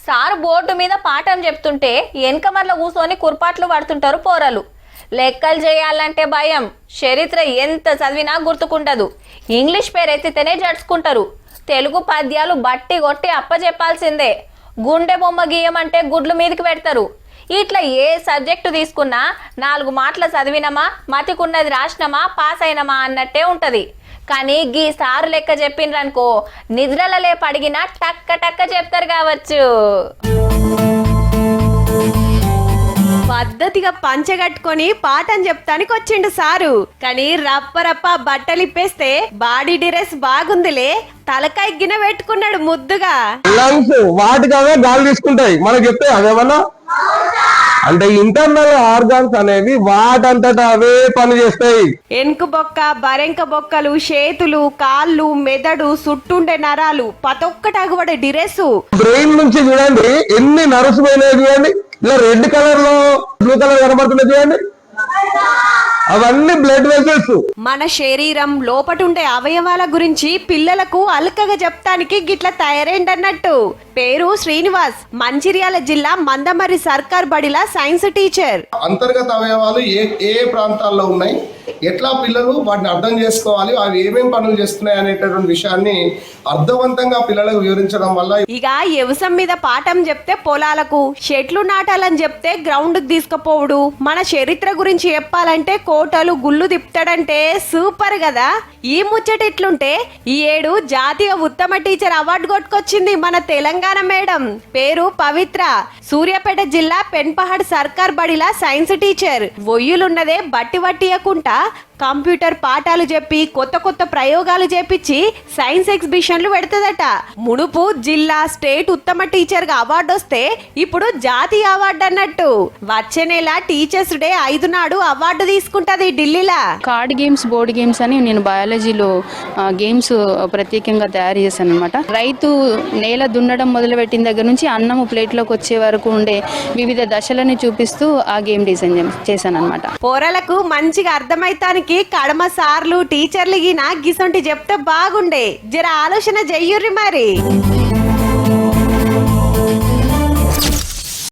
Sir board మీద పాఠం చెప్తుంటే వెనకమర్ల కూర్చొని కుర్పాట్లు పడుతుంటారు పోరలు. లెక్కలు చేయాలంటే భయం, చరిత్ర ఎంత చదివినా గుర్తుకుండదు, ఇంగ్లీష్ పేరు ఎత్తితేనే జడుచుకుంటారు, తెలుగు పద్యాలు బట్టి కొట్టి అప్పచెప్పాల్సిందే, గుండె బొమ్మ గీయమంటే గుడ్లు మీదకి పెడతారు. ఇట్లా ఏ సబ్జెక్టు తీసుకున్నా 4 మాటలు చదివినమా, మతికున్నది రాసినమా, పాస్ అయినమా అన్నట్టే ఉంటది. కానీ గీ సారు లెక్క చెప్పిండ్రనుకో నిద్రలలే పడిగినా టక్క టక్క చెప్తారు కావచ్చు. పద్ధతిగా పంచగట్టుకొని పాఠం చెప్తానికి వచ్చిండు సారు. కానీ రప్ప బట్టలిప్పేస్తే బాడీ డ్రెస్ బాగుందిలే, తలకాయ గిన పెట్టుకున్నాడు ముద్దుగా. వాటికి అవే గాలి తీసుకుంటాయి, మనకి చెప్తే అవేమన్నా అంటే ఇంటర్నల్ ఆర్గాన్స్ అనేవి వాటంతటా అవే పని చేస్తాయి. ఎనుకు బొక్క, బరెంక బొక్కలు, చేతులు, కాళ్ళు, మెదడు, చుట్టుండే నరాలు పతొక్కటి అగుబడే డిరెస్. బ్రెయిన్ నుంచి చూడండి ఎన్ని నర్వ్స్ పోయినాయి చూడండి, ఇలా రెడ్ కలర్ లో బ్లూ కలర్ కనబడుతున్నాయి చూడండి, అవన్నీ బ్లడ్ వెసల్స్. మన శరీరం లోపటుండే అవయవాల గురించి పిల్లలకు అల్కగా చెప్తానికి గిట్ల తయారైందన్నట్టు. పేరు శ్రీనివాస్, మంచిర్యాల జిల్లా మందమర్రి సర్కార్ బడిలా సైన్స్ టీచర్. అంతర్గత అవయవాలు ఏ ప్రాంతాల్లో ఉన్నాయి, ఎట్లా పిల్లలు వాటిని అర్థం చేసుకోవాలి, అవి ఏమేమి పనులు చేస్తున్నాయి అనేటటువంటి విషయాన్ని అర్థవంతంగా పిల్లలకు వివరించడం వల్ల. ఇక వ్యవసాయం మీద పాఠం చెప్తే పొలాలకు, చెట్లు నాటాలని చెప్తే గ్రౌండ్ కు తీసుకుపోవుడు, మన చరిత్ర గురించి చెప్పాలంటే కోటలు గుళ్ళు తిప్పుతాడంటే సూపర్ కదా. ఈ ముచ్చట ఎట్లుంటే ఈ ఏడు జాతీయ ఉత్తమ టీచర్ అవార్డు కొట్టుకొచ్చింది మన తెలంగాణ మేడం. పేరు పవిత్ర, సూర్యాపేట జిల్లా పెన్పహాడ్ సర్కార్ బడిలా సైన్స్ టీచర్. ఒయ్యులున్నదే బట్టి వట్టియకుండా కంప్యూటర్ పాఠాలు చెప్పి కొత్త కొత్త ప్రయోగాలు చేపించి సైన్స్ ఎగ్జిబిషన్లు పెడతదట. మునుపు జిల్లా, స్టేట్ ఉత్తమ టీచర్ గా అవార్డు వస్తే ఇప్పుడు జాతీయ అవార్డు అన్నట్టు. వచ్చే నెల టీచర్స్ డే 5 నాడు అవార్డు తీసుకుంటది ఢిల్లీలా. కార్డ్ గేమ్స్, బోర్డ్ గేమ్స్ అని నేను బయాలజీలో గేమ్స్ ప్రత్యేకంగా తయారు చేశాను అనమాట. రైతు నేల దున్నడం మొదలుపెట్టిన దగ్గర నుంచి అన్నము ప్లేట్లోకి వచ్చే వరకు ఉండే వివిధ దశలని చూపిస్తూ ఆ గేమ్ డిజైన్ చేశాను అనమాట. పోరలకు మంచిగా అర్థమైతానికి కడమ సార్లు టీచర్లు గిన గిసొంటి చెప్తే బాగుండే. జర ఆలోచన చెయ్యుర్రి మరి.